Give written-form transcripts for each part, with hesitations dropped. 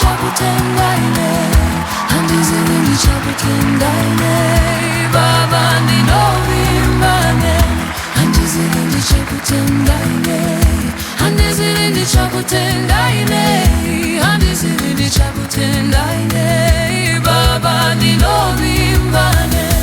Ndingakutendai nei, handizivi ndichakutendai nei. Baba ndinovimba nei, handizivi ndichakutendai nei, handizivi ndichakutendai nei, handizivi ndichakutendai nei. Baba ndinovimba nei.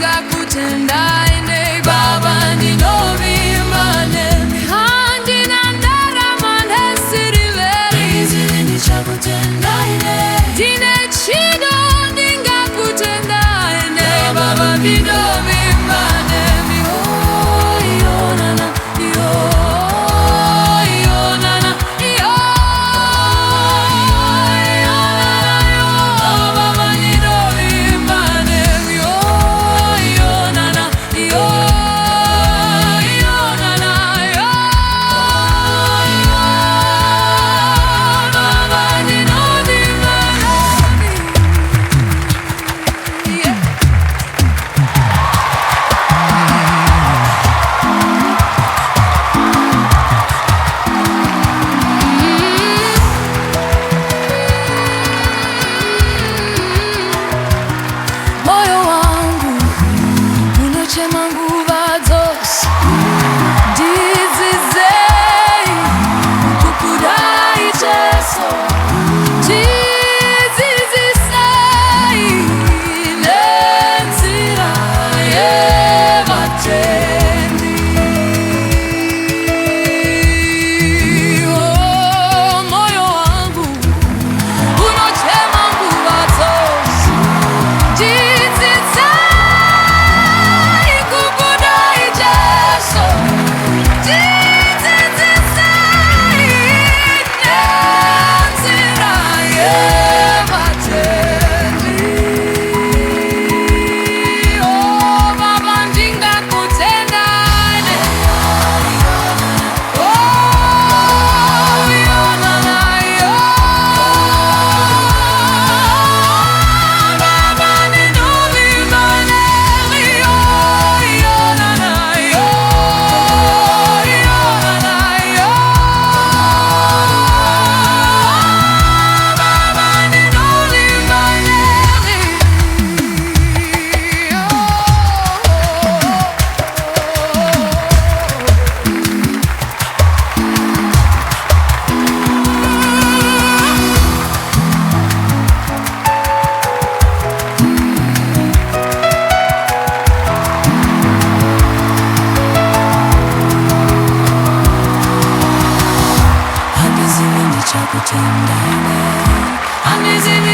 Ndingakutendai nei, Baba ndinovimba nei. Handina ndarama nesiriveri, ndichakutendai nei. Ndine chido ndingakutendai nei, Baba ndinovimba nei. Oh, yo nana, yo, yo nana, yo, yo nana, yo, Baba ndinovimba nei.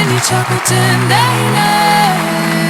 Ndingakutendai nei,